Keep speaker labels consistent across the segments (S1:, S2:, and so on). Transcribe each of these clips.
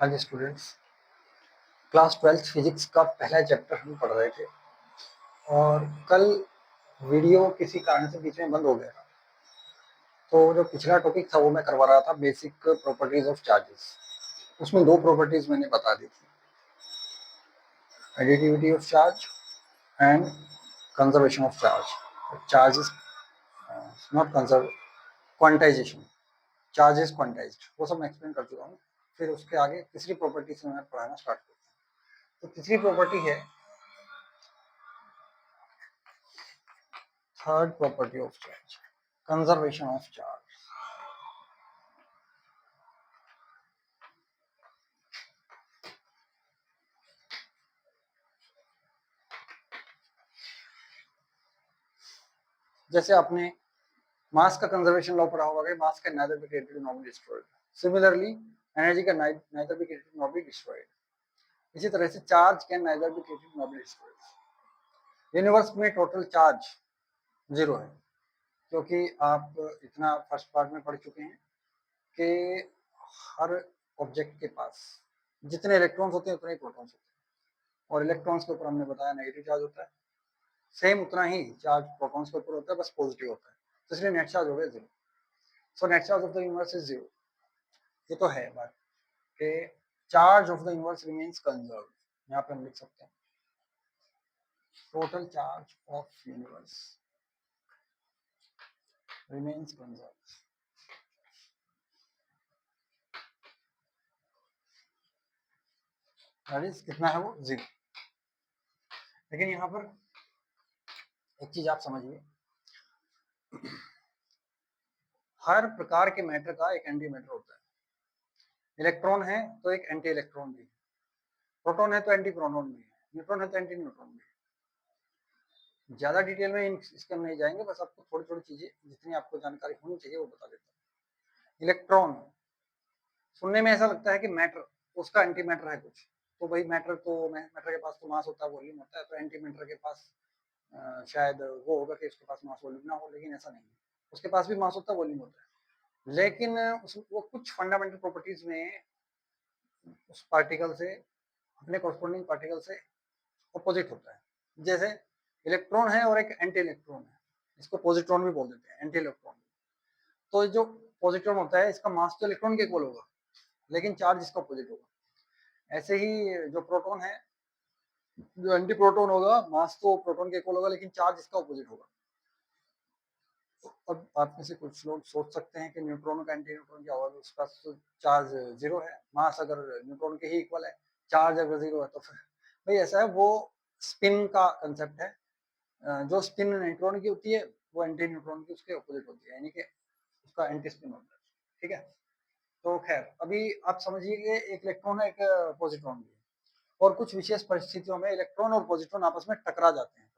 S1: हाँ जी students, class 12th physics का पहला चैप्टर हम पढ़ रहे थे और कल वीडियो किसी कारण से बीच में बंद हो गया था। तो जो पिछला टॉपिक था वो मैं करवा रहा था, बेसिक प्रॉपर्टीज ऑफ चार्जेस। उसमें दो प्रॉपर्टीज मैंने बता दी थी, additivity of charge and conservation of charge. Charges not conserve, quantization, charges quantized, वो सब मैं एक्सप्लेन कर चुका हूँ। फिर उसके आगे तीसरी प्रॉपर्टी से मैं पढ़ाना स्टार्ट करता हूँ। तो तीसरी प्रॉपर्टी है third property of charge, conservation of charge। जैसे आपने मास का कंजर्वेशन लॉ पढ़ा होगा, मास can neither be created nor be destroyed। Similarly energy का neither be created nor be destroyed। इसी तरह से charge can neither be created nor be destroyed। Universe में टोटल चार्ज जीरो है, क्योंकि आप इतना फर्स्ट पार्ट में पढ़ चुके हैं कि हर ऑब्जेक्ट के पास जितने इलेक्ट्रॉन्स होते हैं उतने ही प्रोटॉन्स होते हैं, और इलेक्ट्रॉन्स के ऊपर हमने बताया नेगेटिव चार्ज होता है। सेम उतना ही चार्ज प्रोटॉन्स के ऊपर होता है, बस पॉजिटिव होता है, तो इसलिए नेट चार्ज हो गया zero. So net charge of the universe is zero. ये तो है बात कि charge of the universe remains conserve. यहाँ पे हम लिख सकते हैं total charge of universe remains conserve. That is कितना है वो, जीरो। लेकिन यहाँ पर एक चीज आप समझिए, हर प्रकार के मैटर का एक एंटी मैटर होता है। इलेक्ट्रॉन है तो एक एंटी इलेक्ट्रॉन भी है, प्रोटॉन है तो एंटी प्रोटॉन भी है, न्यूट्रॉन है तो एंटी न्यूट्रॉन भी है। ज्यादा डिटेल में इसके हम नहीं जाएंगे, बस आपको थोड़ी थोड़ी चीजें जितनी आपको जानकारी होनी चाहिए वो बता देता हूँ। इलेक्ट्रॉन सुनने में ऐसा लगता है कि मैटर, उसका एंटी मैटर है कुछ, तो भाई मैटर के पास तो मास होता है, वॉल्यूम होता है, तो एंटी मैटर के पास शायद वो होगा कि उसके पास मास वॉल्यूम ना हो, लेकिन ऐसा नहीं है। उसके पास भी मास होता है, वॉल्यूम होता है, लेकिन वो कुछ फंडामेंटल प्रॉपर्टीज में उस पार्टिकल से, अपने कॉरस्पॉन्डिंग पार्टिकल से अपोजिट होता है। जैसे इलेक्ट्रॉन है और एक एंटी इलेक्ट्रॉन है, इसको पॉजिट्रॉन भी बोल देते हैं, एंटी इलेक्ट्रॉन। तो जो पॉजिट्रॉन होता है इसका मास तो इलेक्ट्रॉन के इक्वल होगा, लेकिन चार्ज इसका अपोजिट होगा। ऐसे ही जो प्रोटॉन है, जो एंटी प्रोटॉन होगा, मास तो प्रोटॉन के इक्वल होगा, लेकिन चार्ज इसका अपोजिट होगा। अब आप में से कुछ लोग सोच सकते हैं कि न्यूट्रॉन का एंटी न्यूट्रॉन क्या होगा, उसका चार्ज जीरो है, मास अगर न्यूट्रॉन के ही इक्वल है, चार्ज अगर जीरो है, तो फिर भाई ऐसा है, वो स्पिन का कंसेप्ट है। जो स्पिन न्यूट्रॉन की होती है वो एंटी न्यूट्रॉन की उसके अपोजिट होती है, यानी कि उसका एंटी स्पिन होता है। ठीक है, तो खैर अभी आप समझिए कि एक इलेक्ट्रॉन है, एक पॉजिट्रॉन भी है, और कुछ विशेष परिस्थितियों में इलेक्ट्रॉन और पॉजिट्रॉन आपस में टकरा जाते हैं।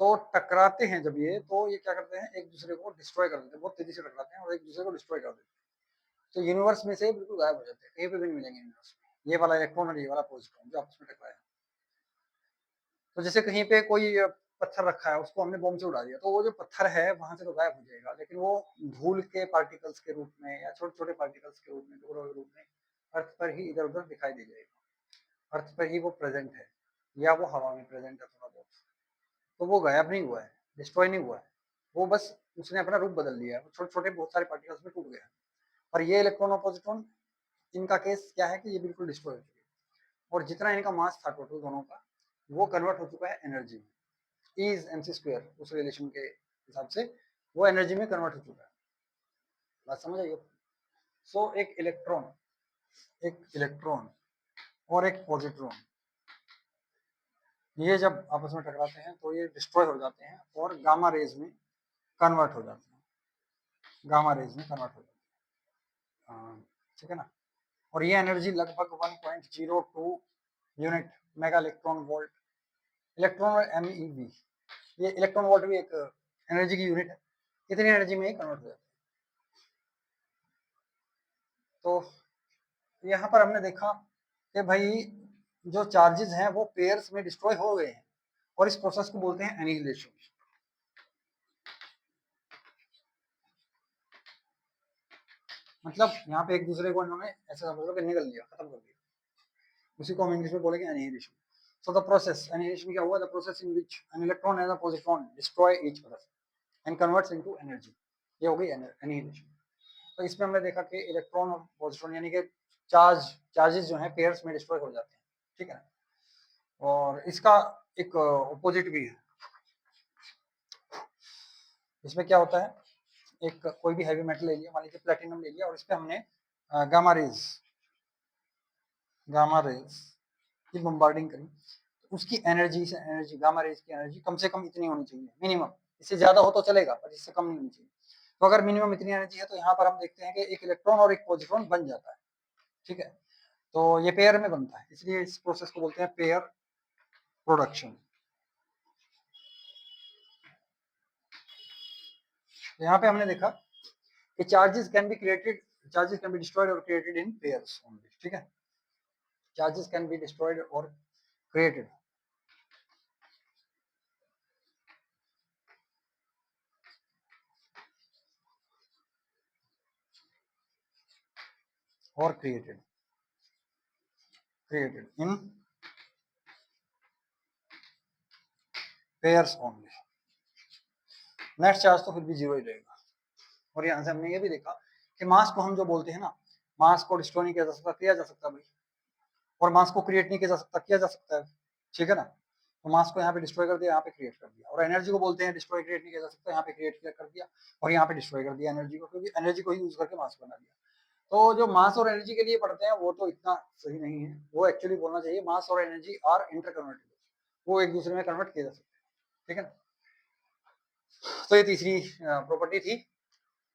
S1: तो टकराते हैं जब ये, तो ये क्या करते हैं, एक दूसरे को डिस्ट्रॉय कर देते हैं, बहुत तेजी से टकराते हैं और एक दूसरे को डिस्ट्रॉय कर देते हैं। तो यूनिवर्स में से बिल्कुल गायब हो जाते हैं, कहीं पे भी नहीं मिलेंगे यूनिवर्स में, ये वाला इलेक्ट्रॉन और ये वाला पॉजिट्रॉन जो आपस में टकराए। तो जैसे कहीं पे कोई पत्थर रखा है, उसको हमने बॉम्ब से उड़ा दिया, तो वो जो पत्थर है वहां से तो गायब हो जाएगा, लेकिन वो धूल के पार्टिकल्स के रूप में या छोटे छोटे पार्टिकल्स के रूप में, टुकड़ों के रूप में अर्थ पर ही इधर उधर दिखाई दे जाएगा। अर्थ पर ही वो प्रेजेंट है, या वो हवा में प्रेजेंट है थोड़ा बहुत। तो वो गायब नहीं हुआ है, डिस्ट्रॉय नहीं हुआ है, वो बस उसने अपना रूप बदल लिया है, छोटे छोटे बहुत सारे पार्टिकल्स में टूट गया है। और ये इलेक्ट्रॉन और पॉजिट्रॉन, इनका केस क्या है कि ये बिल्कुल डिस्ट्रॉय हो चुके हैं, और जितना इनका मास था टोटल दोनों का, वो कन्वर्ट हो चुका है एनर्जी में। इज mc स्क्वायर उस रिलेशन के हिसाब से वो एनर्जी में कन्वर्ट हो चुका है। बात समझ आइए। सो एक इलेक्ट्रॉन और एक पॉजिट्रॉन, ये जब आपस में टकराते हैं तो ये डिस्ट्रॉय हो जाते हैं और गामा रेज में कन्वर्ट हो जाते हैं, गामा रेज में कन्वर्ट हो जाते हैं। ठीक है ना। और ये एनर्जी लगभग 1.02 unit mega electron volt, electron और MeV, ये इलेक्ट्रॉन वोल्ट भी एक एनर्जी की यूनिट है, इतनी एनर्जी में ही कन्वर्ट हो जाता है। तो यहाँ पर हमने देखा कि भाई जो चार्जेस हैं वो पेयर्स में डिस्ट्रॉय हो गए हैं, और इस प्रोसेस को बोलते हैं एनिहिलेशन। मतलब यहाँ पे एक दूसरे को इन्होंने ऐसे समझ लो कि निगल लिया, खत्म कर दिया, उसी को हम इंग्लिश में बोलेंगे annihilation. So the process annihilation क्या हुआ, the process in which an electron and a positron destroy each other and converts into energy, ये हो गई एनिहिलेशन। तो इसमें हमने देखा कि इलेक्ट्रॉन और पॉजिट्रॉन यानी कि चार्जेस जो हैं पेयर्स में डिस्ट्रॉय हो जाते हैं, ठीक है। और इसका एक ऑपोजिट भी है। इसमें क्या होता है, एक कोई भी हैवी मेटल ले लिया, मान लीजिए प्लेटिनम ले लिया, और इस पे हमने गामा रेज की बम्बार्डिंग करी, तो उसकी एनर्जी से एनर्जी गामा रेज की एनर्जी कम से कम इतनी होनी चाहिए मिनिमम, इससे ज्यादा हो तो चलेगा पर इससे कम नहीं होनी चाहिए। तो अगर मिनिमम इतनी एनर्जी है तो यहाँ पर हम देखते हैं कि एक इलेक्ट्रॉन और एक पॉजिट्रॉन बन जाता है, ठीक है। तो ये पेयर में बनता है, इसलिए इस प्रोसेस को बोलते हैं पेयर प्रोडक्शन। यहाँ पे हमने देखा कि चार्जेस कैन बी डिस्ट्रॉयड और क्रिएटेड इन पेयर्स ओनली, ठीक है। चार्जेस कैन बी डिस्ट्रॉयड और क्रिएटेड और created in pairs only। Net charge तो फिर भी जीरो ही रहेगा। और यहाँ से हमने ये भी देखा कि मास को हम जो बोलते हैं ना, मास को डिस्ट्रॉय नहीं किया जा सकता, किया जा सकता भाई, और मास को क्रिएट नहीं किया जा सकता, किया जा सकता है, ठीक है ना। तो मास को यहाँ पे डिस्ट्रॉय कर दिया, यहाँ पे क्रिएट कर दिया। और एनर्जी को बोलते हैं डिस्ट्रॉय क्रिएट नहीं किया जा सकता, यहाँ पे क्रिएट कर दिया और यहाँ पे डिस्ट्रॉय कर दिया एनर्जी को, क्योंकि एनर्जी को ही यूज करके मास बना दिया। तो जो मास और एनर्जी के लिए पढ़ते हैं वो तो इतना सही नहीं है, वो एक्चुअली बोलना चाहिए मास और एनर्जी आर इंटरकन्वर्टेबल, वो एक दूसरे में कन्वर्ट किए जा सकते हैं, ठीक है ना। तो ये तीसरी प्रॉपर्टी थी,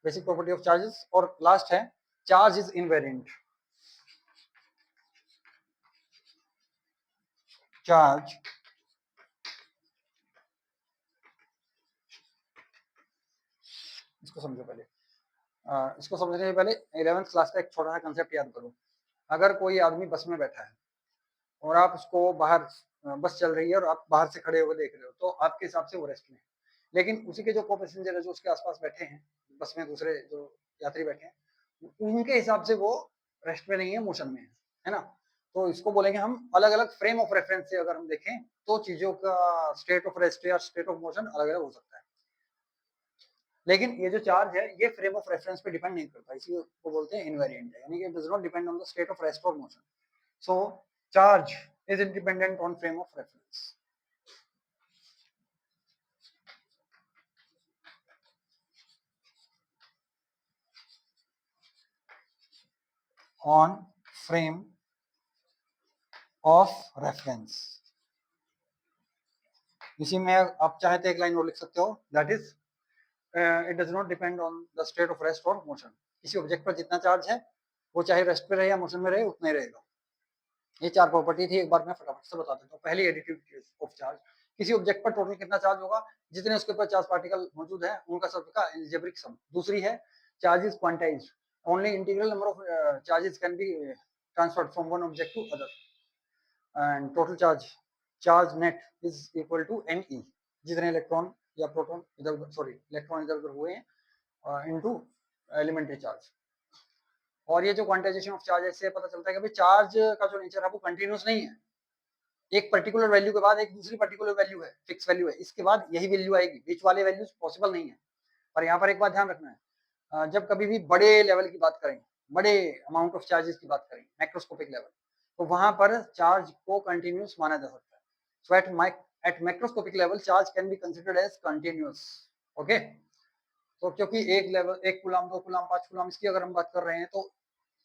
S1: बेसिक प्रॉपर्टी ऑफ चार्जेस। और लास्ट है चार्ज इज इनवेरिएंट। चार्ज इसको समझो पहले, इसको समझने से पहले 11th क्लास का एक छोटा सा कंसेप्ट याद करो। अगर कोई आदमी बस में बैठा है और आप उसको बाहर, बस चल रही है और आप बाहर से खड़े होकर देख रहे हो, तो आपके हिसाब से वो रेस्ट में है। लेकिन उसी के जो को पैसेंजर है जो उसके आसपास बैठे हैं बस में, दूसरे जो यात्री बैठे हैं, उनके हिसाब से वो रेस्ट में नहीं है, मोशन में है ना। तो इसको बोलेंगे हम अलग अलग फ्रेम ऑफ रेफरेंस से अगर हम देखें तो चीजों का स्टेट ऑफ रेस्ट या स्टेट ऑफ मोशन अलग अलग हो सकता है। लेकिन ये जो चार्ज है ये फ्रेम ऑफ रेफरेंस पे डिपेंड नहीं करता, इसी को बोलते हैं इनवेरिएंट है, यानी कि does not depend on the state of rest और motion. So charge is independent on frame of reference. On frame of reference, इसी में आप चाहे तो एक लाइन और लिख सकते हो, that is it does not depend on the state of rest और मोशन। किसी ऑब्जेक्ट पर जितना चार्ज है वो चाहे रेस्ट पे रहे या मोशन में रहे उतना ही रहेगा। ये चार प्रॉपर्टी थी, एक बार मैं फटाफट से बता देता हूँ। पहली एडिटिविटी ऑफ चार्ज, किसी ऑब्जेक्ट पर टोटल कितना चार्ज होगा, जितने उसके ऊपर चार्ज पार्टिकल मौजूद है उनका सबका अलजेब्रिक सम। दूसरी है charge is quantized, only integral number of charges can be transferred from one object to other, and total charge net is equal to N E, जितने इलेक्ट्रॉन या प्रोटॉन इधर उधर, सॉरी इलेक्ट्रॉन इधर उधर हुए हैं इनटू एलिमेंट्री चार्ज। और ये जो क्वांटाइजेशन ऑफ चार्ज से पता चलता है कि भाई चार्ज का जो नेचर है वो कंटिन्यूस नहीं है, एक पर्टिकुलर वैल्यू के बाद एक दूसरी पर्टिकुलर वैल्यू है, फिक्स वैल्यू है, इसके बाद यही वैल्यू आएगी, बीच वाले वैल्यूज पॉसिबल नहीं है। पर यहाँ पर एक बात ध्यान रखना है, जब कभी भी बड़े लेवल की बात करें, बड़े अमाउंट ऑफ चार्जेस की बात करें, मैक्रोस्कोपिक लेवल, तो वहां पर चार्ज को कंटिन्यूस माना जा सकता है। So at macroscopic level charge can be considered as continuous, okay. तो क्योंकि एक लेवल, एक कूलम, दो कूलम, 5 कूलम, इसकी अगर हम बात कर रहे हैं तो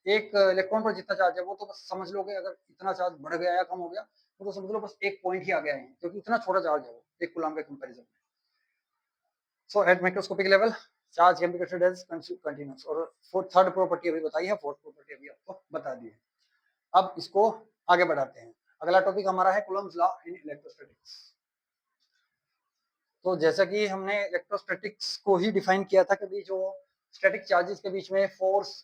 S1: एक इलेक्ट्रॉन पर जितना चार्ज है वो तो बस समझ लो कि अगर इतना चार्ज बढ़ गया या कम हो गया तो समझ लो बस एक पॉइंट ही आ गया है, क्योंकि इतना छोटा चार्ज है वो एक कूलम के कंपैरिजन में। So at microscopic level charge can be considered as continuous. और थर्ड प्रॉपर्टी अभी बताई है, फोर्थ प्रॉपर्टी अभी आपको बता दी है। अब इसको आगे बढ़ाते हैं। अगला टॉपिक हमारा है कूलम्स लॉ इन इलेक्ट्रोस्टैटिक्स। तो जैसा कि हमने इलेक्ट्रोस्टैटिक्स को ही डिफाइन किया था, कि जो स्टैटिक चार्जेस के बीच में फोर्स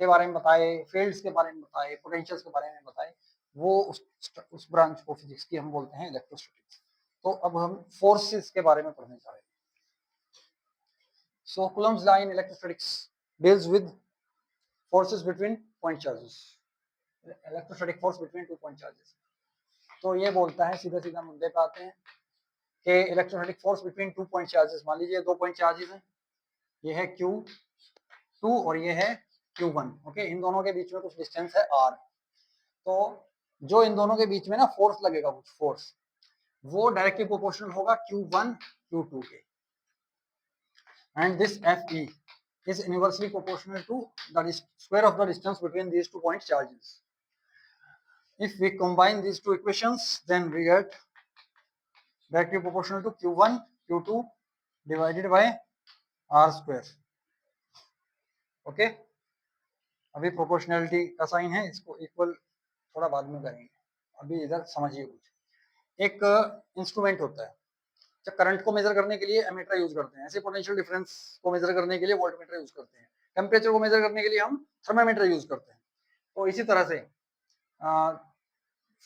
S1: के बारे में बताए, फील्ड्स के बारे में बताए, पोटेंशियल्स के बारे में बताए, वो उस ब्रांच को फिजिक्स की हम बोलते हैं इलेक्ट्रोस्टैटिक्स। तो अब हम फोर्सेस के बारे में पढ़ने जा रहे हैं। So Coulomb's law in electrostatics deals with forces between point charges, electrostatic force between 2 point charges। तो ये बोलता है, सीधा सीधा मुद्दे पे आते हैं कि electrostatic force between 2 point charges, मान लीजिए 2 पॉइंट चार्जेस हैं, ये है Q2 और ये है Q1। ओके, इन दोनों के बीच में कुछ डिस्टेंस है R। तो जो इन दोनों के बीच में ना फोर्स लगेगा, कुछ फोर्स, वो डायरेक्टली प्रोपोर्शनल होगा Q1 Q2 के। And this Fe is inversely proportional to the square of the distance between these 2 point charges. If we combine these two equations, then we get directly proportional to Q1 Q2 divided by R square। Okay, अभी proportionality का sign है, इसको equal थोड़ा बाद में करेंगे, अभी इधर समझिए। कुछ एक इंस्ट्रूमेंट होता है, जब करंट को मेजर करने के लिए एमीटर यूज करते हैं, ऐसे पोटेंशियल डिफरेंस को मेजर करने के लिए वोल्टमीटर यूज करते हैं, टेम्परेचर को मेजर करने के लिए हम थर्मामीटर यूज करते हैं। तो इसी तरह से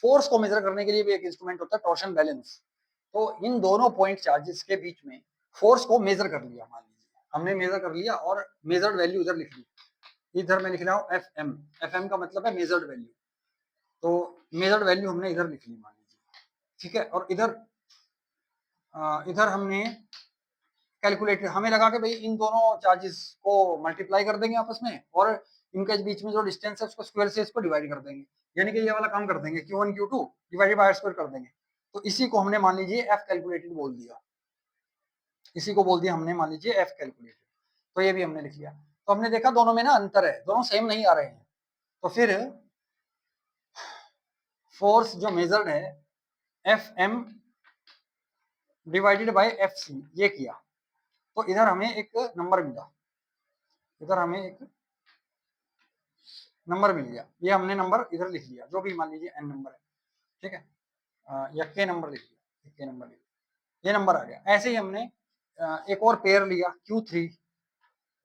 S1: फोर्स को मेजर करने के लिए भी एक इंस्ट्रूमेंट होता है, टॉर्शन बैलेंस। तो इन दोनों पॉइंट चार्जेस के बीच में फोर्स को मेजर कर लिया, मान लीजिए हमने मेजर कर लिया और मेजर्ड वैल्यू इधर लिख ली, इधर मैं लिख रहा हूँ FM, FM का मतलब है मेजर्ड वैल्यू, तो मेजर्ड वैल्यू हमने इधर लिख ली मान लीजिए, ठीक है। और इधर इधर हमने कैलकुलेटर हमें लगा के भाई इन दोनों चार्जेस को मल्टीप्लाई कर देंगे आपस में, और इनके बीच में जो डिस्टेंस है उसको स्क्वायर से इसको डिवाइड कर देंगे, यानी कि ये वाला काम कर देंगे, Q1 Q2 divided bye square कर देंगे। तो इसी को हमने मान लीजिए F कैलकुलेटेड बोल दिया, इसी को बोल दिया हमने मान लीजिए F कैलकुलेटेड। तो ये भी हमने लिख लिया। तो हमने देखा दोनों में ना अंतर है, दोनों सेम नहीं आ रहे हैं। तो फिर फोर्स जो मेजर्ड है FM डिवाइडेड बाय FC, ये किया तो इधर हमें एक नंबर मिला, इधर हमें एक नंबर मिल गया, ये हमने नंबर इधर लिख लिया, जो भी मान लीजिए n नंबर है, ठीक है, या k नंबर लिख लिया, k नंबर लिख लिया, ये नंबर आ गया। ऐसे ही हमने एक और पेयर लिया Q3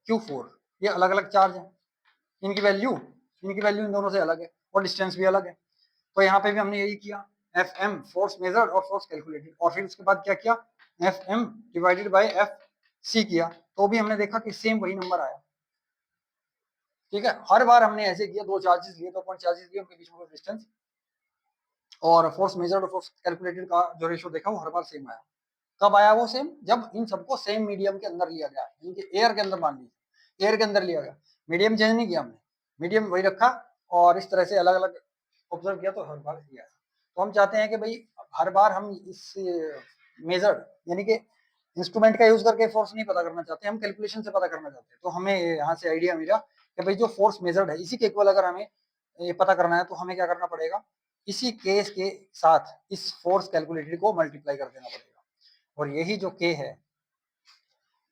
S1: Q4, ये अलग अलग चार्ज है, इनकी वैल्यू इन दोनों से अलग है और डिस्टेंस भी अलग है। तो यहाँ पे भी हमने यही किया, FM फोर्स मेजर्ड और फोर्स कैलकुलेटेड, और फिर उसके बाद क्या किया, FM डिवाइडेड बाय FC किया, तो भी हमने देखा कि सेम वही नंबर आया, ठीक है। हर बार हमने ऐसे किया, दो चार्जेस लिए, 2 पॉइंट चार्जेस लिए, उनके बीच में डिस्टेंस और फोर्स मेजर्ड और फोर्स कैलकुलेटेड का जो रेशो देखा वो हर बार सेम आया। कब आया वो सेम, जब इन सबको सेम मीडियम के अंदर लिया गया, यानी कि एयर के अंदर, मान लीजिए एयर के अंदर लिया गया, मीडियम चेंज नहीं किया हमने, मीडियम वही रखा और इस तरह से अलग अलग ऑब्जर्व किया, तो हर बार किया। तो हम चाहते हैं कि भाई हर बार हम इस मेजर्ड यानी कि इंस्ट्रूमेंट का यूज करके फोर्स नहीं पता करना चाहते, हम कैलकुलेशन से पता करना चाहते हैं। तो हमें यहाँ से आइडिया मिला कि भाई जो फोर्स मेजर्ड है इसी के इक्वल अगर हमें ये पता करना है, तो हमें क्या करना पड़ेगा, इसी केस के साथ इस फोर्स कैलकुलेटेड को मल्टीप्लाई कर देना पड़ेगा, और यही जो k है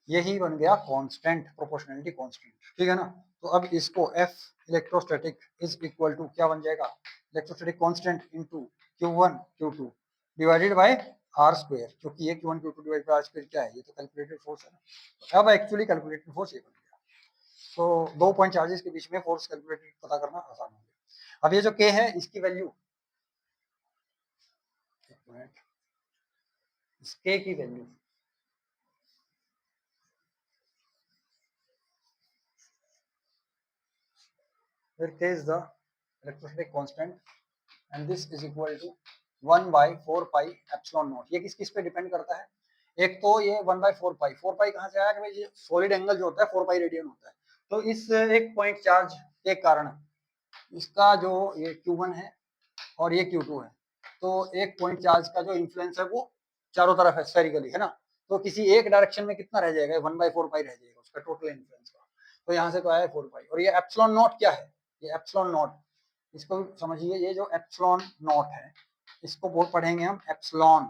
S1: यही बन गया कांस्टेंट, प्रोपोर्शनैलिटी कांस्टेंट, ठीक है ना। तो अब इसको F electrostatic is equal to क्या बन जाएगा, electrostatic constant into Q1 Q2 divided by R square, क्योंकि ये Q1 Q2 divided by R square क्या है, ये तो कैलकुलेटेड फोर्स है ना। तो अब एक्चुअली कैलकुलेटेड फोर्स ये बन गया। तो 2 पॉइंट चार्जेस के बीच में फोर्स कैलकुलेटेड पता करना आसान हो गया। अब ये जो k है इसकी वैल्यू, इस k की value where k is the electrostatic constant and this is equal to 1 by 4 pi epsilon naught। ये किस किस पे डिपेंड करता है, एक तो ये 1 by 4 pi, 4 pi कहाँ से आया कि भाई ये सॉलिड एंगल जो होता है 4 pi रेडियन होता है। तो इस एक पॉइंट चार्ज के कारण इसका जो ये Q1 है और ये Q2 है, तो एक पॉइंट चार्ज का जो इन्फ्लुएंस है वो चारों तरफ है, स्फेरिकली है ना। तो किसी एक डायरेक्शन में कितना रह जाएगा, 1 by 4 pi रह जाएगा उसका टोटल इन्फ्लुएंस का। तो यहाँ से तो आया 4 pi, और ये एप्सिलॉन नॉट क्या है, ये एप्सिलॉन नॉट, इसको समझिए, ये जो एप्सिलॉन नॉट है इसको बहुत पढ़ेंगे हम एप्सिलॉन,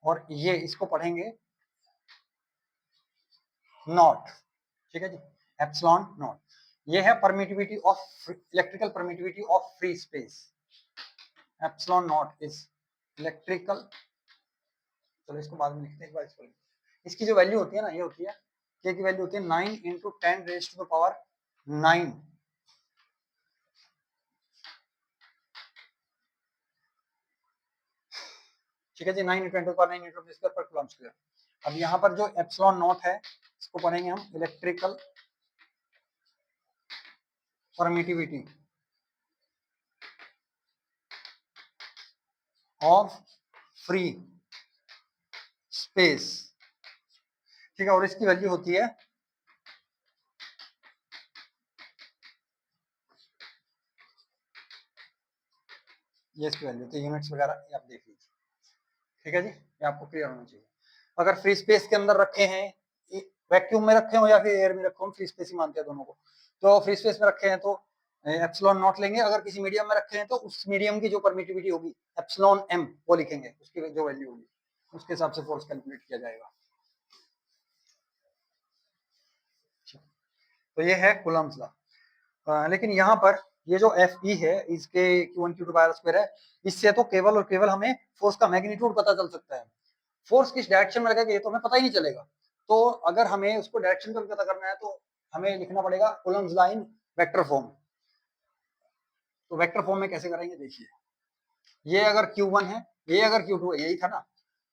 S1: और ये इसको पढ़ेंगे नॉट, ठीक है जी, एप्सिलॉन नॉट। ये है permittivity of electrical permittivity of free space, epsilon not is electrical, चलो इसको बाद में लिखते हैं, एक बार इसको इसकी जो वैल्यू होती है ना, ये होती है k की वैल्यू होती है 9 into 10 raise to the power 9, ठीक है जी, 9 into 10 to the power 9 newton square पर कूलम्ब स्क्वायर। अब यहाँ पर जो एप्सिलॉन नॉट है इसको पढ़ेंगे हम electrical permittivity of free space, ठीक है, और इसकी वैल्यू होती है ये, इसकी वैल्यू तो यूनिट्स वगैरह ये आप देख लीजिए, ठीक है जी, ये आपको क्लियर होना चाहिए। अगर फ्री स्पेस के अंदर रखे हैं, वैक्यूम में रखे हो या फिर एयर में रखे हो, फ्री स्पेस ही मानते हैं दोनों को, तो फ्री स्पेस में रखे हैं तो एप्सिलॉन नॉट लेंगे, अगर किसी मीडियम में रखे हैं तो उस मीडियम की जो परमिटिविटी होगी एप्सिलॉन एम वो लिखेंगे, उसकी जो वैल्यू होगी उसके हिसाब से फोर्स कैलकुलेट किया जाएगा। तो ये है कूलम्ब्स लॉ। लेकिन यहाँ पर ये जो एफ ई है इसके Q1 Q2 pi are square है, इससे तो केवल और केवल हमें फोर्स का मैग्नीट्यूड पता चल सकता है, फोर्स किस डायरेक्शन में लगेगा ये तो हमें पता ही नहीं चलेगा। तो अगर हमें उसको डायरेक्शन का भी पता करना है तो हमें लिखना पड़ेगा कूलम्ब्स लाइन वेक्टर फॉर्म। तो वेक्टर फॉर्म में कैसे करेंगे देखिए, ये अगर Q1 है, ये अगर Q2 है, यही था ना,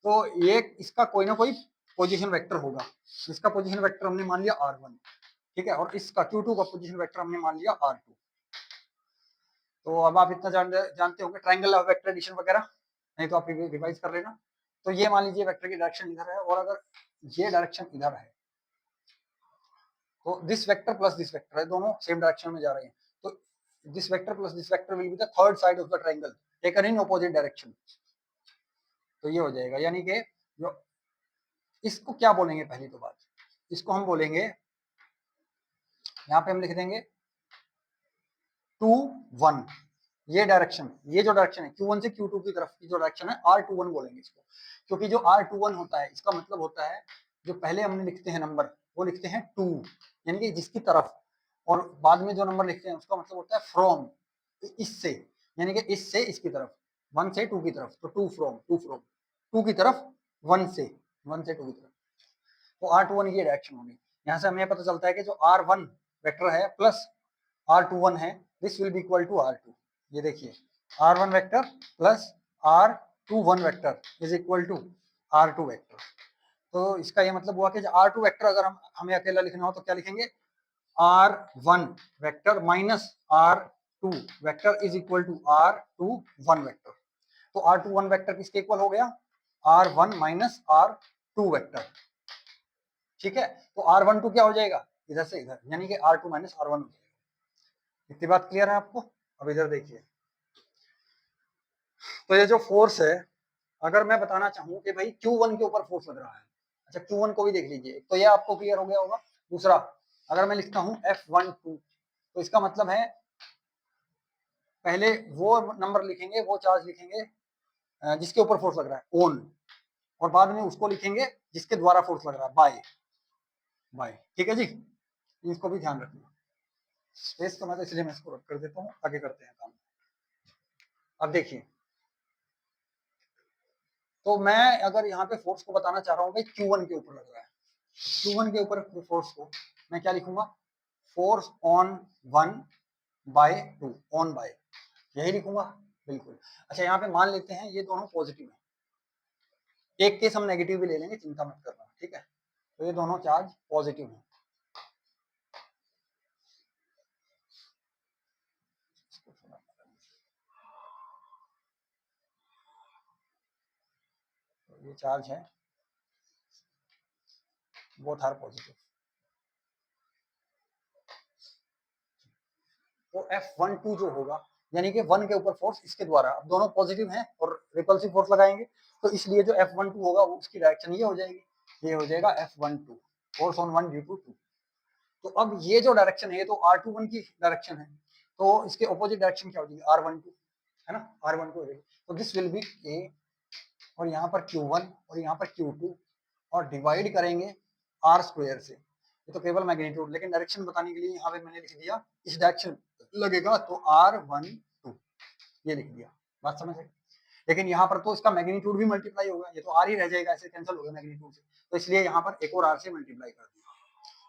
S1: तो ये इसका कोई ना कोई पोजीशन वेक्टर होगा, इसका पोजीशन वेक्टर हमने मान लिया R1, ठीक है, और इसका Q2 का पोजीशन वेक्टर हमने मान लिया R2। तो अब आप इतना जानते होंगे ट्रायंगल ऑफ वेक्टर एडिशन वगैरह, नहीं तो आप रिवाइज कर लेना। तो ये मान लीजिए वेक्टर की डायरेक्शन इधर है और अगर ये डायरेक्शन इधर है तो this vector plus this vector है, दोनों सेम डायरेक्शन में जा रहे हैं, तो this vector plus this vector will be the third side of the triangle taken in opposite direction. तो ये हो जाएगा, यानी कि जो इसको क्या बोलेंगे, पहली तो बात इसको हम बोलेंगे, यहाँ पे हम लिख देंगे 2 1, ये डायरेक्शन, ये जो डायरेक्शन है Q1 से Q2 की तरफ की जो डायरेक्शन है R21 बोलेंगे इसको, क्योंकि जो R21 होता है इसका मतलब होता है जो पहले हमने लिखते हैं नंबर वो लिखते हैं 2, यानी कि जिसकी तरफ, और बाद में जो नंबर लिखते हैं उसका मतलब होता है फ्रॉम, इससे, यानी कि इससे इसकी तरफ, 1 से 2 की तरफ, तो 2 फ्रॉम 2 की तरफ 1 से 2 की तरफ, तो R21 की डायरेक्शन होगी। यहाँ से हमें पता चलता है कि जो R1 वेक्टर है प्लस R21 है, this will be equal to R2। ये देखिए R1 vector plus R21 vector is equal to R2 vector. तो इसका ये मतलब हुआ कि R2 वेक्टर अगर हमें अकेला लिखना हो तो क्या लिखेंगे, R1 vector minus R2 vector is equal to R21 vector. तो R21 वेक्टर किसके इक्वल हो गया, R1 माइनस R2 वेक्टर, ठीक है। तो R12 क्या हो जाएगा, इधर से इधर, यानी कि R2 माइनस R1 हो जाएगा। इतनी बात क्लियर है आपको। अब इधर देखिए, तो ये जो फोर्स है, अगर मैं बताना चाहूं कि भाई Q1 के ऊपर फोर्स लग रहा है, अच्छा Q1 को भी देख लीजिए, तो ये आपको क्लियर हो गया होगा। दूसरा, अगर मैं लिखता हूं F12, तो इसका मतलब है पहले वो नंबर लिखेंगे, वो चार्ज लिखेंगे जिसके ऊपर फोर्स लग रहा है ऑन, और बाद में उसको लिखेंगे जिसके द्वारा फोर्स लग रहा है बाय, ठीक है जी, इसको भी ध्यान रखना। स्पेस तो मैं तो इसलिए मैं इसको रख कर देता हूँ, आगे करते हैं काम। अब देखिए, तो मैं अगर यहाँ पे फोर्स को बताना चाह रहा हूँ भाई Q1 के ऊपर लग रहा है, Q1 के ऊपर फोर्स को मैं क्या लिखूंगा, force on 1 by 2, on by, यही लिखूंगा बिल्कुल। अच्छा यहाँ पे मान लेते हैं ये दोनों पॉजिटिव है, एक केस हम नेगेटिव भी ले लेंगे, चिंता मत करना, ठीक है। तो ये दोनों चार्ज पॉजिटिव है, तो ये चार्ज है, बोथ आर पॉजिटिव। तो F12 जो होगा, यानी कि 1 के ऊपर फोर्स इसके द्वारा, अब दोनों पॉजिटिव हैं और रिपल्सिव फोर्स लगाएंगे, तो इसलिए जो F12 होगा वो उसकी डायरेक्शन ये हो जाएगी, ये हो जाएगा F12 force on 1 due to 2। तो अब ये जो डायरेक्शन है ये तो R21 की डायरेक्शन है, तो इसके ऑपोजिट डायरेक्शन क्या हो जाएगी, R12, है ना, R12 हो जाएगी। तो दिस विल बी A, और यहाँ पर Q1 और यहाँ पर Q2, और डिवाइड करेंगे R स्क्वायर से, ये तो केवल मैग्नीट्यूड, लेकिन डायरेक्शन बताने के लिए यहाँ पे मैंने लिख दिया इस डायरेक्शन लगेगा, तो R12 ये लिख दिया, बात समझ है। लेकिन यहाँ पर तो इसका मैग्नीट्यूड भी मल्टीप्लाई होगा, ये तो R ही रह जाएगा, ऐसे कैंसिल हो गया मैग्नीट्यूड से, तो इसलिए यहाँ पर एक और R से मल्टीप्लाई कर दिया।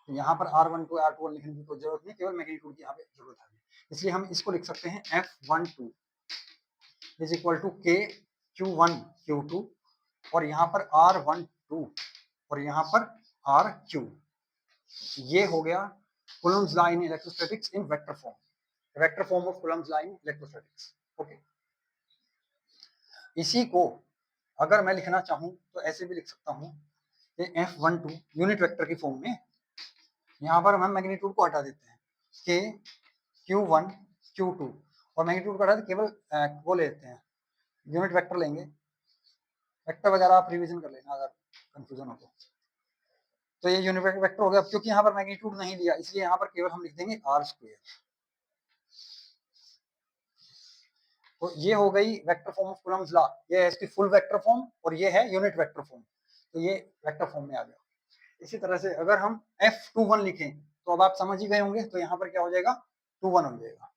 S1: तो यहाँ पर R1 को R21 लिखने की कोई जरूरत नहीं, केवल मैग्नीट्यूड की यहाँ पे जरूरत है, इसलिए हम इसको लिख सकते हैं F12 is equal to K Q1 Q2, और यहाँ पर R12 और यहाँ पर RQ। ये हो गया Coulomb's law in electrostatics in vector form. Vector form of Coulomb's law in electrostatics. Okay, इसी को अगर मैं लिखना चाहूं तो ऐसे भी लिख सकता हूं कि F12 यूनिट वेक्टर की फॉर्म में, यहाँ पर हम मैग्नीट्यूड को हटा देते हैं कि Q1 Q2 और मैग्नीट्यूड को हटा के केवल वो लेते हैं, यूनिट वेक्टर लेंगे। वेक्टर वगैरह आप रिवीजन कर लेना अगर कंफ्यूजन हो तो ये यूनिट वेक्टर हो गया। क्योंकि यहाँ पर मैग्नीट्यूड नहीं दिया इसलिए यहाँ पर केवल हम लिख देंगे r²। तो ये हो गई vector form of Coulomb's law, ये है इसकी फुल वेक्टर फॉर्म और ये है यूनिट वेक्टर फॉर्म, तो ये वेक्टर फॉर्म में आ गया। इसी तरह से अगर हम F21 लिखें तो अब आप समझ ही गए होंगे, तो यहाँ पर क्या हो जाएगा 21 हो जाएगा।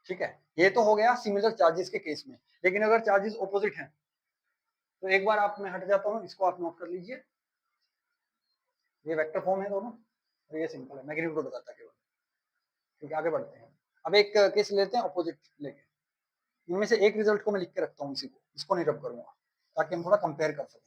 S1: ठीक है, ये तो हो गया सिमिलर चार्जेस के केस में। लेकिन अगर चार्जेस ऑपोजिट हैं तो एक बार आप, मैं हट जाता हूँ, इसको आप नोट कर लीजिए। ये वेक्टर फॉर्म है दोनों और ये सिंपल है, मैग्नीट्यूड को बताता है केवल। ठीक है, आगे बढ़ते हैं। अब एक केस लेते हैं ऑपोजिट लेके, इनमें से एक रिजल्ट को मैं लिख के रखता हूँ, इसी को, इसको नहीं रब करूंगा ताकि हम थोड़ा कंपेयर कर सकें।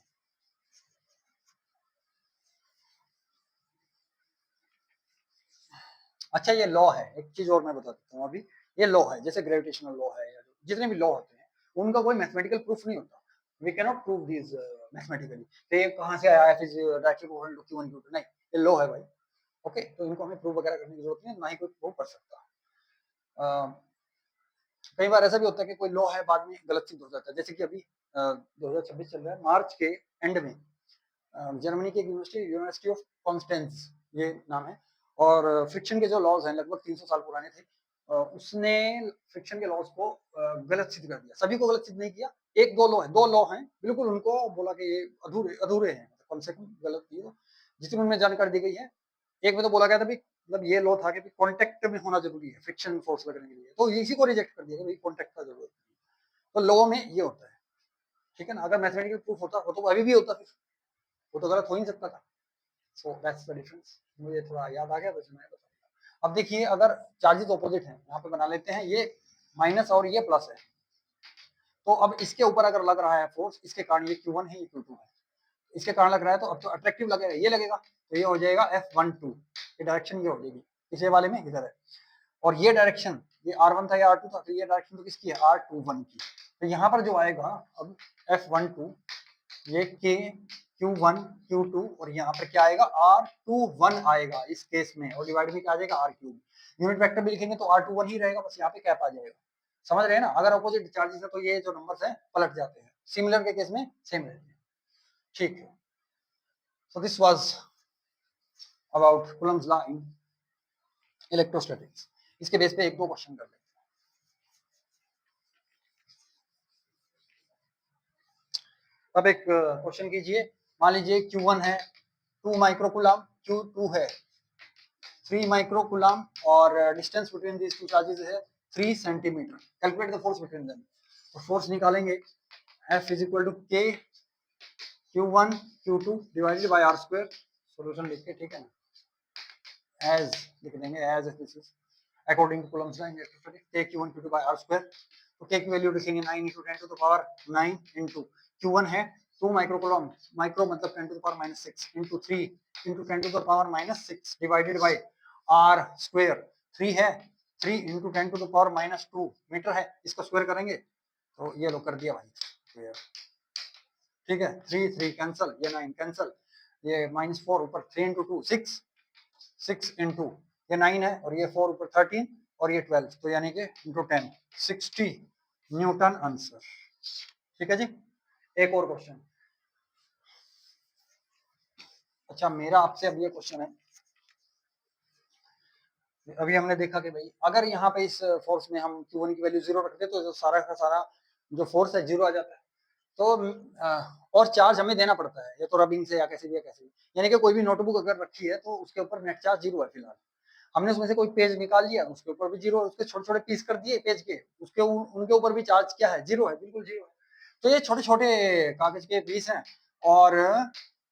S1: अच्छा, ये लॉ है, एक चीज और मैं बता देता हूँ अभी। ये लॉ है, जैसे ग्रेविटेशनल लॉ है या जितने भी लॉ होते हैं उनका कोई मैथमेटिकल प्रूफ नहीं होता। We can not prove this mathematically. तो ये कहाँ से आया, फिर directly equal to Q1 Q2, नहीं, ये लॉ है भाई। ओके, तो इनको हमें प्रूव वगैरह करने की जरूरत नहीं है, ना ही कोई प्रूव कर सकता। कई बार ऐसा भी होता है कि कोई लॉ है बाद में गलत सिद्ध हो जाता है, जैसे कि अभी 2026 चल रहा है, मार्च के एंड में जर्मनी की यूनिवर्सिटी, यूनिवर्सिटी ऑफ कॉन्स्टेंस ये नाम है, और फ्रिक्शन के जो लॉज हैं लगभग 300 साल पुराने थे, उसने फ्रिक्शन के लॉज को गलत सिद्ध कर दिया। सभी को गलत सिद्ध नहीं किया, एक दो लॉ हैं बिल्कुल, उनको बोला कि ये अधूरे अधूरे हैं, कम से कम गलत नहीं हो, जितनी उनमें जानकारी दी गई है। एक में तो बोला गया था भी, मतलब ये लॉ था कि कॉन्टेक्ट में होना जरूरी है फ्रिक्शन फोर्स लगने के लिए, तो इसी को रिजेक्ट कर दिया कि भाई कॉन्टेक्ट का जरूरत नहीं। तो लॉ में ये होता है। ठीक है ना, अगर मैथमेटिकल प्रूफ होता हो तो अभी भी होता, फिर वो तो गलत हो ही नहीं सकता था। सो दैट्स द डिफरेंस, मुझे थोड़ा याद आ गया तो मैं बता दिया। अब देखिए, अगर चार्जेस ऑपोजिट हैं, यहाँ पे बना लेते हैं, ये माइनस और ये प्लस है, तो अब इसके ऊपर अगर लग रहा है फोर्स, इसके कारण ये Q1 है, ये Q2 है, इसके कारण लग रहा है, तो अब तो अट्रैक्टिव लगेगा, ये लगेगा, तो ये हो जाएगा F12, ये डायरेक्शन ये हो जाएगी, पिछले वाले में इधर है, और ये डायरेक्शन, ये R1 था, ये R2 था, तो ये डायरेक्शन तो किसकी है, R21 की। तो यहाँ पर जो आएगा अब F12, ये K Q1 Q2, और यहाँ पर क्या आएगा R21 आएगा इस केस में, और डिवाइड में क्या आ जाएगा R3। यूनिट वेक्टर भी लिखेंगे तो R21 ही रहेगा, बस यहाँ पे कैप आ जाएगा। समझ रहे हैं ना, अगर अपोजिट चार्जेस है तो ये जो नंबर्स हैं पलट जाते हैं, सिमिलर के केस में सेम रहते हैं। ठीक है, so this was about Coulomb's law in electrostatics. इसके बेस पे एक दो क्वेश्चन कर लेते हैं। अब एक क्वेश्चन कीजिए, मान लीजिए Q1 है 2 माइक्रोकूलम, Q2 है 3 माइक्रोकूलम, और distance between these two charges है 3 centimetre. Calculate the force between them. तो फोर्स निकालेंगे, F is equal to K Q1 Q2 divided by R², solution लिख के, ठीक है ना, एज लिख देंगे, as this is according to Coulomb's law in electrostatics, K Q1 Q2 by R²। तो K की वैल्यू लिखेंगे 9 × 10 to the power 9 into Q1 है 2 माइक्रोकूलम, माइक्रो मतलब 10 to the power -6 into 3 into 10 to the power -6 divided by R²। 3 है, 3 into 10 to the power -2 metre है, इसको square करेंगे तो ये लो कर दिया भाई। ठीक है, 3 3 कैंसिल, ये 9 कैंसिल, ये -4 ऊपर 3 इंटू 2 6, 6 इंटू ये 9 है, और ये 4 ऊपर 13, और ये 12, तो यानी कि इंटू 10 60 न्यूटन आंसर। ठीक है जी, एक और क्वेश्चन। अच्छा, मेरा आपसे अब ये क्वेश्चन है, अभी हमने देखा कि भाई अगर यहाँ पे इस फोर्स में हम Q1 की वैल्यू 0 रखते तो जो सारा का सारा जो फोर्स है 0 आ जाता है। तो और चार्ज हमें देना पड़ता है, या तो रबिंग से या कैसे भी, या कैसे भी, यानी कि कोई भी नोटबुक अगर रखी है तो उसके ऊपर नेट चार्ज 0 है फिलहाल। हमने उसमें से कोई पेज निकाल लिया, उसके ऊपर भी 0, उसके छोटे छोटे पीस कर दिए पेज के, उसके उनके ऊपर भी चार्ज क्या है, 0 है, बिल्कुल 0 है। तो ये छोटे छोटे कागज के पीस हैं, और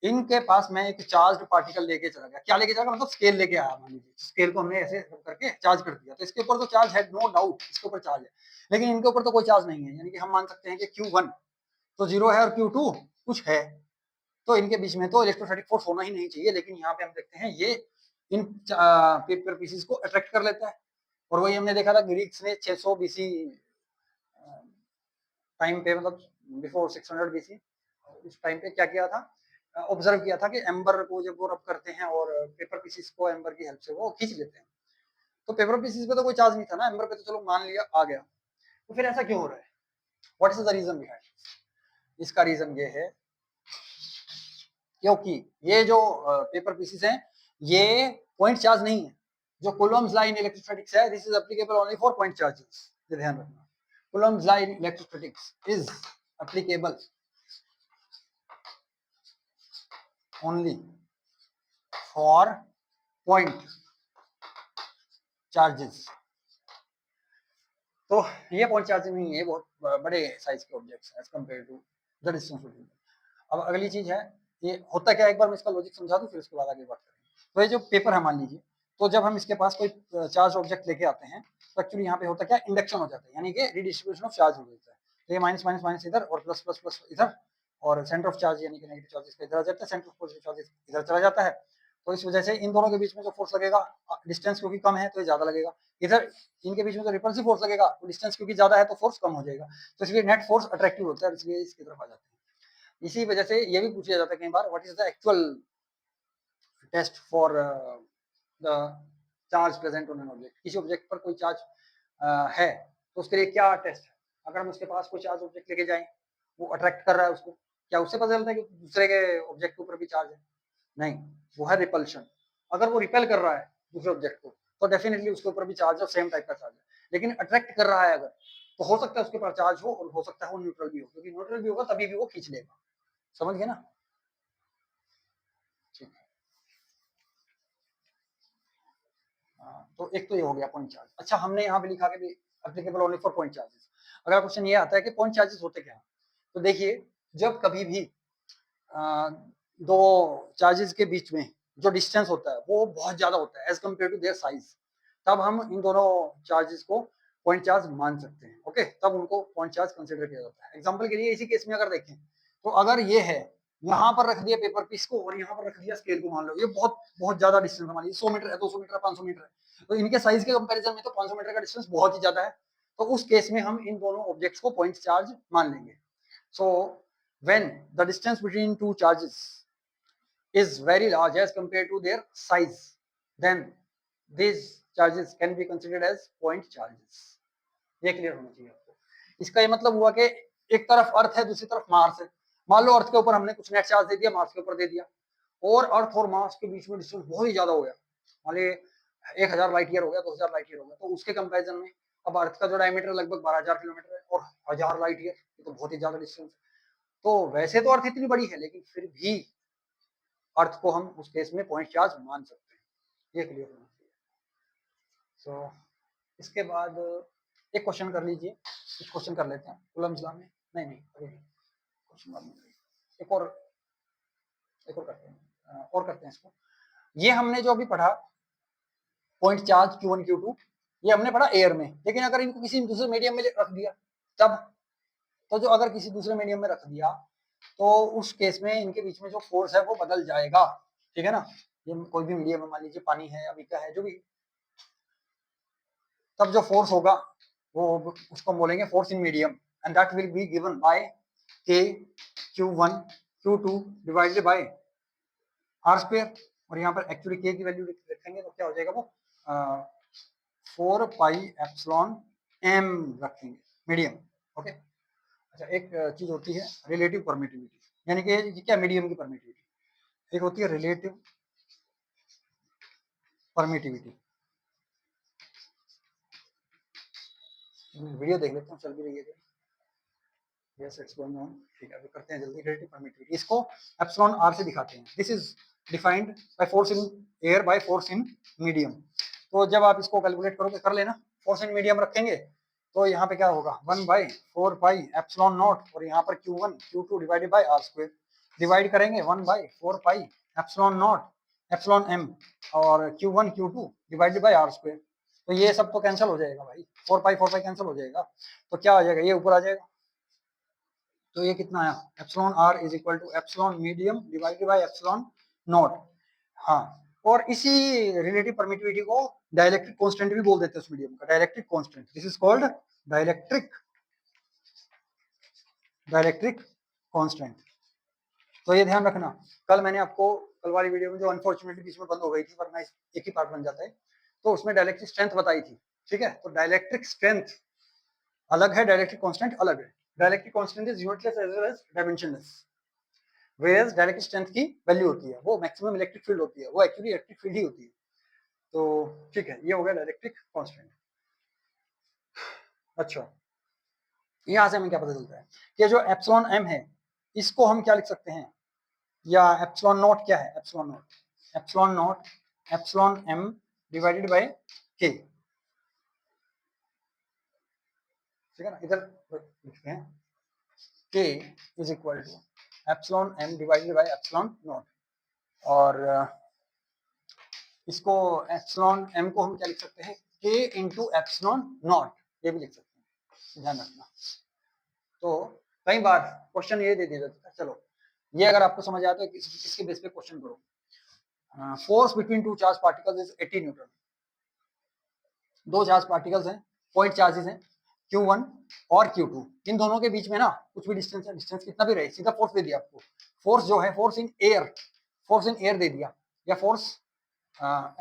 S1: इनके पास मैं एक चार्ज पार्टिकल लेके चला गया। क्या लेके जाएगा, मतलब स्केल लेके आया, मान लीजिए स्केल को हमने ऐसे करके चार्ज कर दिया, तो इसके ऊपर तो चार्ज है, नो डाउट इसके ऊपर चार्ज है, लेकिन इनके ऊपर तो कोई चार्ज नहीं है। यानी कि हम मान सकते हैं कि Q1 तो 0 है और Q2 कुछ है, तो इनके बीच में तो इलेक्ट्रोस्टैटिक फोर्स होना ही नहीं चाहिए। लेकिन यहाँ पे हम देखते हैं ये इन पेपर पीसेस को अट्रैक्ट कर लेता है, और वही हमने देखा था ग्रीक्स ने 600 बीसी टाइम पे, मतलब बिफोर 600 बीसी, उस टाइम पे क्या किया था, ऑब्जर्व किया था कि एम्बर को जब वो रब करते हैं और पेपर पीसीस को एम्बर की हेल्प से वो खींच लेते हैं। तो पेपर पीसीस पे तो कोई चार्ज नहीं था ना, एम्बर पे तो चलो मान लिया आ गया। तो फिर ऐसा क्यों हो रहा है? What is the reason behind? इसका रीजन ये है क्योंकि ये जो पेपर पीसीस हैं ये पॉइंट चार्ज नहीं है। जो कूलम्ब्स लॉ इन इलेक्ट्रोस्टैटिक्स है, this is applicable only for point charges, ध्यान रखना। Coulomb's law in electrostatics is applicable only for point charges. तो ये पॉइंट चार्जिंग नहीं है, बहुत बड़े साइज के ऑब्जेक्ट्स हैं as compare to the distance between. अब अगली चीज है, ये होता क्या है, एक बार मैं इसका लॉजिक समझा दूं फिर उसके बाद आगे बात करेंगे। तो ये जो पेपर है मान लीजिए, तो जब हम इसके पास कोई चार्ज ऑब्जेक्ट लेके आते हैं तो एक्चुअली यहाँ पे होता क्या, इंडक्शन हो जाता है, यानी कि रिडिस्ट्रीब्यूशन ऑफ चार्ज हो जाता है। तो ये माइनस माइनस माइनस इधर और प्लस प्लस प्लस इधर, और सेंटर ऑफ चार्ज यानी कि नेगेटिव चार्जेस का इधर आ जाता है, सेंटर ऑफ पॉजिटिव चार्जेस इधर चला जाता है। तो इस वजह से इन दोनों के बीच में जो फोर्स लगेगा, डिस्टेंस क्योंकि कम है तो ये ज्यादा लगेगा। इधर इनके बीच में जो रिपल्सिव फोर्स लगेगा, तो डिस्टेंस क्योंकि ज्यादा है तो फोर्स कम हो जाएगा। तो इसलिए नेट फोर्स अट्रैक्टिव होता है, इसलिए इसकी तरफ आ जाते हैं। इसी वजह से ये भी पूछा जाता है कई बार, what is the actual test for the charge present on an object. किसी ऑब्जेक्ट पर कोई चार्ज है तो उसके लिए क्या टेस्ट है? अगर हम उसके पास कोई चार्ज ऑब्जेक्ट लेके जाएं, वो अट्रैक्ट कर रहा है उसको, क्या उससे पता चलता है कि दूसरे के ऑब्जेक्ट के ऊपर भी चार्ज है? नहीं, वो है रिपल्शन। अगर वो रिपेल कर रहा है दूसरे ऑब्जेक्ट को तो डेफिनेटली उसके ऊपर भी चार्ज है, सेम टाइप का चार्ज है। लेकिन अट्रैक्ट कर रहा है अगर, तो हो सकता है उसके पास चार्ज हो और हो सकता है वो न्यूट्रल भी हो, क्योंकि न्यूट्रल भी होगा तभी भी वो खींच लेगा। समझ गए ना? ठीक है। तो एक तो ये हो गया पॉइंट चार्ज। अच्छा, हमने यहाँ पे लिखा कि applicable only for point charges. अगला क्वेश्चन ये आता है कि पॉइंट चार्जेस होते क्या हैं? तो देखिए, जब कभी भी दो चार्जेस के बीच में जो डिस्टेंस होता है वो बहुत ज्यादा होता है as compare to their size, तब हम इन दोनों चार्जेस को पॉइंट चार्ज मान सकते हैं। ओके, तब उनको पॉइंट चार्ज कंसिडर किया जाता है। एग्जांपल के लिए इसी केस में अगर देखें, तो अगर ये है, यहाँ पर रख दिया पेपर पीस को और यहाँ पर रख दिया स्केल को, मान लो ये बहुत बहुत ज्यादा डिस्टेंस है, मान लीजिए 100 मीटर है, 200 मीटर है, 500 मीटर है, तो इनके साइज के कंपैरिजन में तो 500 मीटर का डिस्टेंस बहुत ही ज्यादा है। तो उस केस में हम इन दोनों ऑब्जेक्ट्स को पॉइंट चार्ज मान लेंगे। सो when the distance between two charges is very large as compared to their size, then these charges can be considered as point charges। ये क्लियर होना चाहिए आपको। इसका ये मतलब हुआ कि एक तरफ अर्थ है, दूसरी तरफ मार्स है। मान लो अर्थ के ऊपर हमने कुछ नेट चार्ज दे दिया, मार्स के ऊपर दे दिया, और अर्थ और मार्स के बीच में डिस्टेंस बहुत ही ज्यादा हो गया, मान लीजिए 1000 लाइट ईयर हो गया, 2000 लाइट ईयर हो गया, तो उसके कंपैरिजन में अब अर्थ का जो डायमीटर लगभग 12000 किलोमीटर है और 1000 लाइट ईयर, ये तो बहुत ही ज्यादा डिस्टेंस है। तो वैसे तो अर्थ इतनी बड़ी है, लेकिन फिर भी अर्थ को हम उस केस में पॉइंट चार्ज मान सकते हैं। ये क्लियर होना चाहिए। सो इसके बाद एक क्वेश्चन कर लीजिए, कुछ क्वेश्चन कर लेते हैं कूलम्ब्स लॉ में। नहीं नहीं, अभी क्वेश्चन बाद में, एक और करते हैं, और करते हैं इसको। ये हमने जो अभी पढ़ा पॉइंट चार्ज Q1 Q2, ये हमने पढ़ा एयर में, लेकिन अगर इनको किसी दूसरे मीडियम में रख दिया तब, तो जो अगर किसी दूसरे मीडियम में रख दिया तो उस केस में इनके बीच में जो फोर्स है वो बदल जाएगा। ठीक है ना? ये कोई भी मीडियम है, मान लीजिए पानी है, अभी क्या है, जो भी, तब जो फोर्स होगा वो उसको हम बोलेंगे force in medium, and that will be given by K Q1 Q2 divided by R square. और यहाँ पर एक्चुअली K की वैल्यू रखेंगे तो क्या हो जाएगा, वो 4 पाई एप्सिलॉन m रखेंगे मीडियम। ओके। अच्छा, एक चीज होती है रिलेटिव परमिटिविटी, यानी कि क्या मीडियम की परमिटिविटी, एक होती है रिलेटिव परमिटिविटी। वीडियो देख लेते हैं, चल भी रही है। Yes, it's going on. ठीक है, अभी करते हैं जल्दी। रिलेटिव परमिटिविटी इसको एप्सिलॉन r से दिखाते हैं। This is defined by force in air by force in medium. तो जब आप इसको कैलकुलेट करोगे, कर लेना, फोर्स इन मीडियम रखेंगे तो यहाँ पे क्या होगा, 1/4 पाई एप्सिलॉन नॉट, और यहाँ पर Q1 Q2 divided by R square, divide करेंगे 1/4 पाई एप्सिलॉन नॉट एप्सिलॉन m, और Q1 Q2 divided by R square. तो ये सब तो कैंसिल हो जाएगा भाई, 4 पाई कैंसिल हो जाएगा, तो क्या आ जाएगा, ये ऊपर आ जाएगा। तो ये कितना आया, epsilon r is equal to epsilon medium divided by epsilon naught. हाँ, और इसी रिलेटिव परमिटिविटी को डाइलेक्ट्रिक कांस्टेंट भी बोल देते हैं उस मीडियम का, dielectric constant, this is called dielectric constant. तो ये ध्यान रखना, कल मैंने आपको कल वाली वीडियो में जो अनफॉर्चुनेटली बीच में बंद हो गई थी, वरना एक ही पार्ट बन जाता है, तो उसमें डाइलेक्ट्रिक स्ट्रेंथ बताई थी, ठीक है। तो डाइलेक्ट्रिक स्ट्रेंथ अलग है, डाइलेक्ट्रिक कांस्टेंट अलग है। Dielectric constant is unitless as well as dimensionless, whereas dielectric strength की वैल्यू होती है, वो मैक्सिमम इलेक्ट्रिक फील्ड होती है, वो एक्चुअली इलेक्ट्रिक फील्ड ही होती है। तो ठीक है, ये हो गया डाइलेक्ट्रिक कांस्टेंट। अच्छा, यहां से हमें क्या पता चलता है कि जो एप्सिलॉन एम है इसको हम क्या लिख सकते हैं, या एप्सिलॉन नॉट क्या है, epsilon naught epsilon M divided by K, ठीक है ना। इधर लिखते हैं K is equal to epsilon M divided by epsilon naught, और इसको एप्सिलॉन एम को हम क्या लिख सकते हैं, के इंटू एप्सिलॉन नॉट, ये भी लिख सकते हैं, ध्यान रखना। तो कई बार क्वेश्चन ये दे दिया जाता है, चलो ये अगर आपको समझ आया तो इसके बेस पे क्वेश्चन करो। Force between two charge particles is 80 Newton. दो चार्ज पार्टिकल्स हैं, पॉइंट चार्जेस हैं Q1 और Q2, इन दोनों के बीच में ना कुछ भी डिस्टेंस है, डिस्टेंस कितना भी रहे, सीधा फोर्स दे दिया आपको, फोर्स जो है फोर्स इन एयर दे दिया, या फोर्स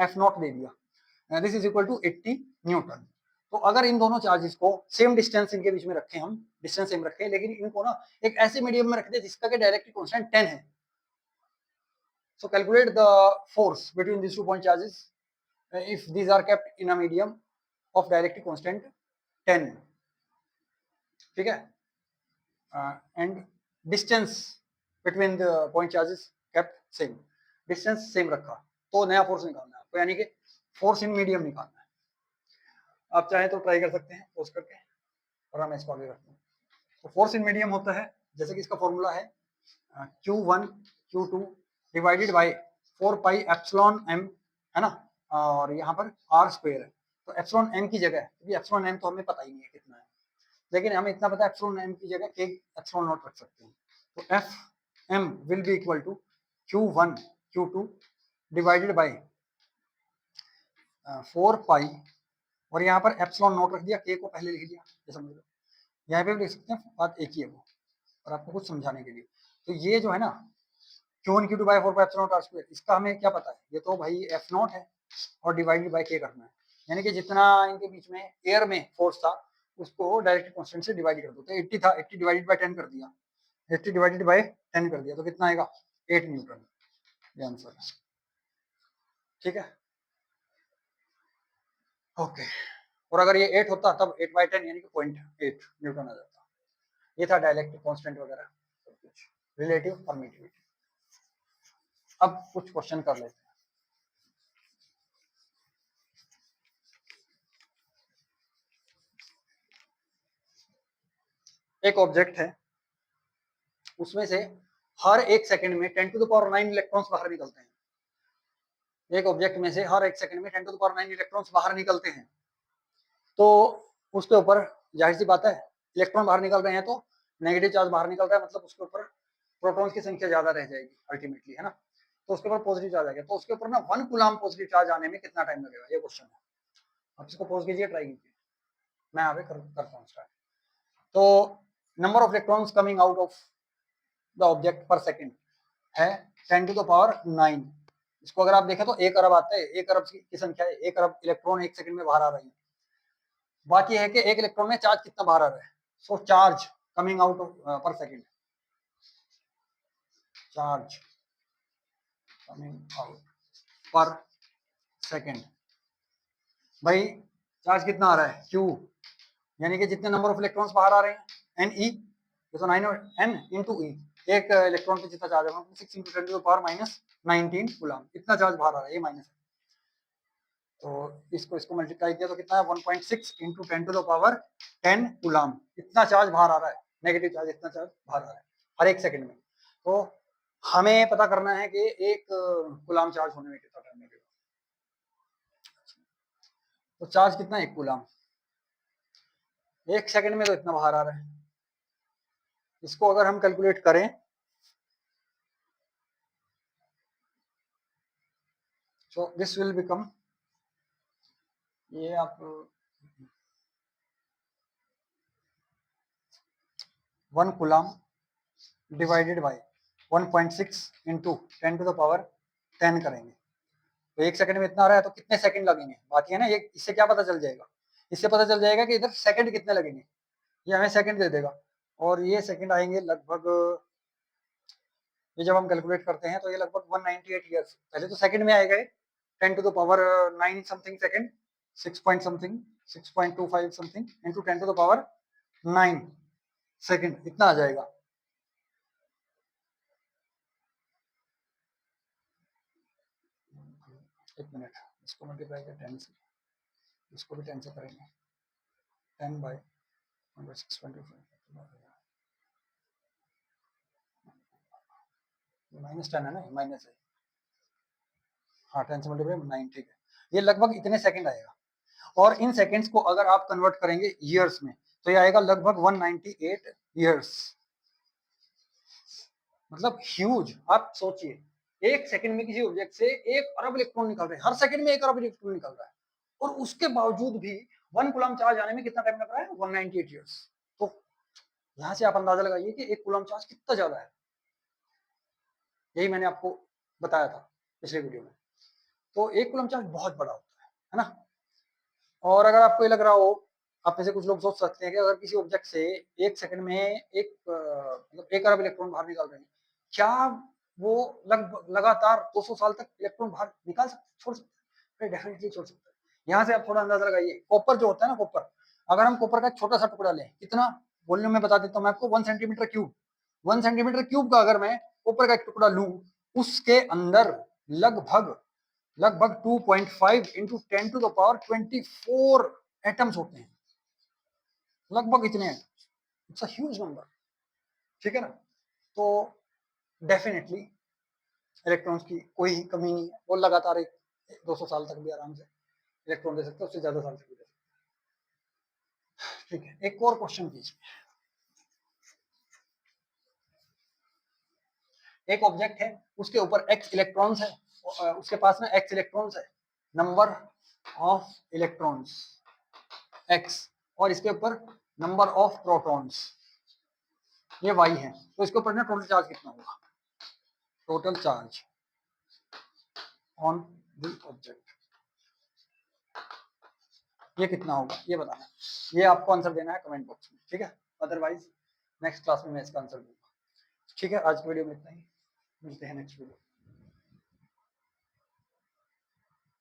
S1: F नॉट दे दिया, this is equal to 80 newton. तो अगर इन दोनों चार्जेस को सेम डिस्टेंस इनके बीच में रखें, हम डिस्टेंस सेम रखें, लेकिन इनको ना एक ऐसे मीडियम में रख दे जिसका के डायरेक्टली कांस्टेंट 10 है, so calculate the force between these two point charges if these are kept in a medium of dielectric constant 10, ठीक है, and distance between the point charges kept same, distance same रखा, तो नया force निकालना है आपको, यानी कि फोर्स इन मीडियम निकालना है। आप चाहे तो ट्राई कर सकते हैं पोस्ट करके, और हम इसको आगे रखते हैं। तो फोर्स इन मीडियम होता है, जैसे कि इसका फॉर्मूला है Q1 Q2 divided by 4 pi epsilon m, है ना, और यहाँ पर r स्क्वायर है। तो एप्सिलॉन m की जगह, क्योंकि एप्सिलॉन m तो हमें पता ही नहीं है कितना है, लेकिन हमें इतना पता है एप्सिलॉन m की जगह k एप्सिलॉन नॉट रख सकते हैं। तो F m will be equal to Q1 Q2 divided by 4 pi, और यहाँ पर एप्सिलॉन नॉट रख दिया, k को पहले लिख दिया, ये समझ लो। यहाँ पे भी लिख सकते हैं, बात एक ही है वो, और आपको कुछ समझाने के लिए। तो ये जो है ना Q1 Q2 by 4 pi epsilon naught r square, इसका हमें क्या पता है, ये तो भाई f नॉट है और डिवाइडेड बाय k करना है, यानी कि जितना इनके बीच में एयर में फोर्स था उसको डायरेक्ट कांस्टेंट से डिवाइड कर दो। तो 80 था, 80 डिवाइडेड बाय 10 कर दिया, 80 डिवाइडेड बाय 10 कर दिया, तो कितना आएगा 8 न्यूटन, ये आंसर है, ठीक है, ओके। और अगर ये 8 होता तब 8 बाय 10 यानी कि 0.8 न्यूटन आ जाता। ये था डायलेक्ट्रिक कांस्टेंट वगैरह सब कुछ, रिलेटिव परमिटिविटी। अब कुछ क्वेश्चन कर लेते हैं। एक ऑब्जेक्ट है, उसमें से हर एक सेकंड में 10 टू द पावर 9 इलेक्ट्रॉन्स बाहर निकलते हैं। एक ऑब्जेक्ट में से हर एक सेकंड में 10 टू द पावर 9 इलेक्ट्रॉन्स बाहर निकलते हैं। तो उसके ऊपर जाहिर सी बात है, इलेक्ट्रॉन बाहर निकल रहे हैं तो नेगेटिव चार्ज बाहर निकल रहा है, मतलब उसके ऊपर प्रोटॉन्स की संख्या ज्यादा रह जाएगी अल्टीमेटली, है ना। तो उसके ऊपर पॉजिटिव चार्ज आ गया, तो उसके ऊपर ना 1 कूलम पॉजिटिव चार्ज आने में कितना टाइम लगेगा, ये क्वेश्चन है। आप इसको पॉज कीजिए, ट्राई कीजिए, मैं यहाँ पे करता हूँ स्टार्ट। तो number of electrons coming out of the object पर सेकेंड है 10 टू द पावर 9। इसको अगर आप देखें तो 1 अरब आता है, 1 अरब की संख्या है, 1 अरब इलेक्ट्रॉन एक सेकंड में बाहर आ रही है। बाकी है कि एक इलेक्ट्रॉन में चार्ज कितना बाहर आ रहा है, सो चार्ज कमिंग आउट पर सेकेंड, चार्ज कमिंग आउट पर सेकेंड, भाई चार्ज कितना आ रहा है Q, यानी कि जितने नंबर ऑफ इलेक्ट्रॉन्स बाहर आ रहे हैं Ne, ये तो 9 N इंटू E, एक इलेक्ट्रॉन पे जितना चार्ज है 6 into 10 to the power minus 19 coulomb, इतना चार्ज बाहर आ रहा है, ये माइनस है। तो इसको मल्टीप्लाई किया तो कितना है 1.6 into 10 to the power 10 coulomb, इतना चार्ज बाहर आ रहा है, नेगेटिव चार्ज इतना चार्ज बाहर आ रहा है हर एक सेकंड में। तो हमें पता करना है कि एक कूलम चार्ज होने में कितना टाइम लगेगा। तो चार्ज कितना है 1 कूलम, एक सेकंड में तो इतना बाहर आ रहा है। इसको अगर हम कैलकुलेट करें So this will become, ये आप 1 coulomb divided by 1.6 into 10 to the power 10 करेंगे तो 1 सेकंड में इतना आ रहा है, तो कितने सेकंड लगेंगे, बात ये है ना, ये इससे क्या पता चल जाएगा, इससे पता चल जाएगा कि इधर सेकंड कितने लगेंगे, ये हमें सेकंड दे देगा और ये सेकंड आएंगे लगभग, ये जब हम कैलकुलेट करते हैं तो ये लगभग 198 ईयर्स, पहले तो सेकंड में आएगा 10 to the power 9 something second, 6 point something 6.25 something into 10 to the power 9 second, इतना आ जाएगा। एक मिनट, इसको मल्टीप्लाई कर 10 से, इसको भी 10 से करेंगे, 10 बाई 6.25 माइनस 10 है ना, माइनस है, हाँ 10 से मल्टीप्लाई 9, ठीक है, ये लगभग इतने सेकंड आएगा और इन सेकंड्स को अगर आप कन्वर्ट करेंगे ईयर्स में तो ये आएगा लगभग 198 ईयर्स, मतलब ह्यूज। आप सोचिए एक सेकंड में किसी ऑब्जेक्ट से 1 अरब इलेक्ट्रॉन निकल रहे हैं, हर सेकंड में 1 अरब इलेक्ट्रॉन निकल रहा है और उसके बावजूद भी 1 कूलम चार्ज आने में कितना टाइम लग रहा है, 198 ईयर्स। तो यहां से आप अंदाजा लगाइए कि 1 कूलम चार्ज कितना ज्यादा है, यही मैंने आपको बताया था पिछले वीडियो में। तो 1 कूलम चार्ज बहुत बड़ा होता है ना। और अगर आपको ये लग रहा हो, आप में से कुछ लोग सोच सकते हैं कि अगर किसी ऑब्जेक्ट से 1 सेकंड में मतलब 1 अरब इलेक्ट्रॉन बाहर निकाल रहे हैं, क्या वो लगातार 200 साल तक इलेक्ट्रॉन बाहर निकाल सकते, छोड़ सकते हैं? डेफिनेटली छोड़ सकते हैं। यहाँ से आप थोड़ा अंदाजा लगाइए, कॉपर जो होता है ना, कॉपर, अगर हम कॉपर का छोटा सा टुकड़ा लें, कितना वॉल्यूम में बता देता हूँ मैं आपको, 1 सेंटीमीटर क्यूब, 1 सेंटीमीटर क्यूब का अगर मैं कॉपर का एक टुकड़ा लूं, उसके अंदर लगभग लगभग 2.5 into 10 to the power 24 atoms होते हैं, लगभग इतने atoms, it's a huge number, ठीक है ना। तो डेफिनेटली इलेक्ट्रॉन्स की कोई कमी नहीं है, वो लगातार 200 साल तक भी आराम से इलेक्ट्रॉन दे सकते हैं, उससे ज्यादा साल तक भी दे सकते हैं, ठीक है। एक और क्वेश्चन कीजिए, एक ऑब्जेक्ट है, उसके ऊपर x इलेक्ट्रॉन्स है, उसके पास में x इलेक्ट्रॉन्स है, नंबर ऑफ इलेक्ट्रॉन्स x, और इसके ऊपर नंबर ऑफ प्रोटॉन्स ये y है, तो इसके ऊपर ना टोटल चार्ज कितना होगा, total charge on the object, ये कितना होगा ये बताना, ये आपको आंसर देना है कमेंट बॉक्स में, ठीक है। अदरवाइज नेक्स्ट क्लास में मैं इसका आंसर दूंगा, ठीक है। आज की वीडियो में इतना ही, मिलते हैं नेक्स्ट वीडियो।